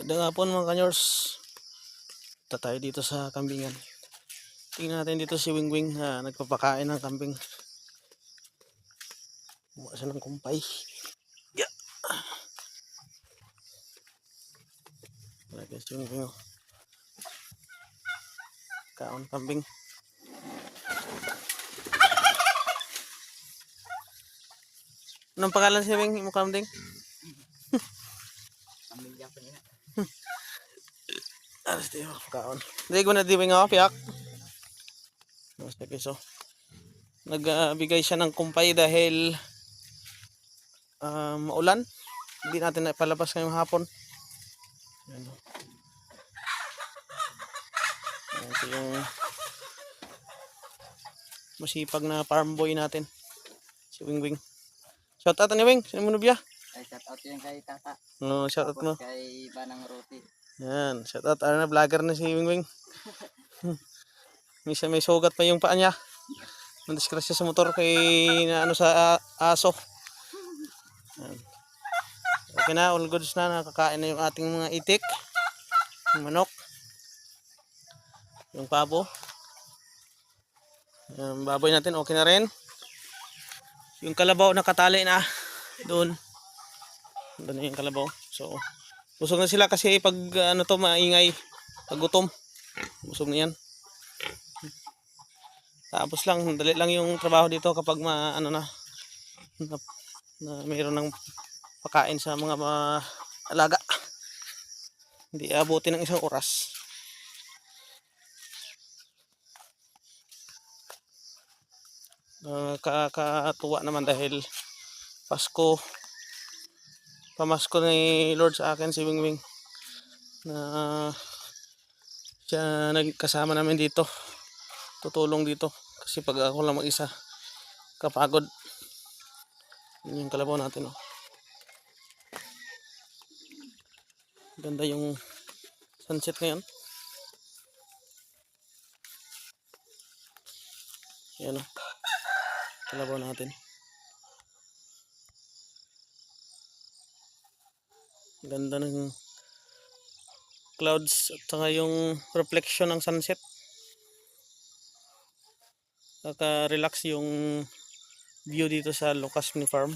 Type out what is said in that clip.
Magandang hapon mga kanyors. Punta tayo dito sa kambingan. Tingnan natin dito si Wingwing na nagpapakain ng kambing. Kumuha siya ng kumpay. Yeah. Lagi si Wingwing. Kaon kambing. Anong pangalan si Wing? Imo kambing? Kambing yan pa niya. Alas tayo. Kaon. Hindi ko na di Wing ako. Piyak. Basta kiso. Nagbigay siya ng kumpay dahil maulan. Hindi natin naipalabas ngayong hapon. Ayan. Ito yung masipag na farm boy natin. Si Wingwing. Shout out ni Wing. Sino mo nubya? Ay, shout out yan kay Tata. No, shout out mo. Kay Banang Roti. Yan, shout out. Ano na, vlogger na si Wingwing. Minsan may sugat pa yung paa niya. Mandiskrasya sa motor kay na ano sa aso. Yan. Okay na, all goods na. Nakakain na yung ating mga itik. Yung manok. Yung pabo. Yung baboy natin, okay na rin. Yung kalabaw nakatali na doon. Doon na yung kalabaw. So, busog na sila kasi pag ano to maingay, pag gutom. Busog na yan. Tapos lang, dali lang yung trabaho dito kapag ano na mayroon ng pakain sa mga alaga. Hindi abutin ng isang oras. Kakatuwa naman dahil Pasko. Pamasko ni Lord sa akin si Wingwing na siya nagkasama namin dito, tutulong dito kasi pag ako lang mag-isa kapagod. Yun yung kalabaw natin, oh. Ganda yung sunset ngayon. Yan, oh. Kalabaw natin. Ganda ng clouds at saka yung reflection ng sunset. Naka-relax yung view dito sa Lucas Mini Farm.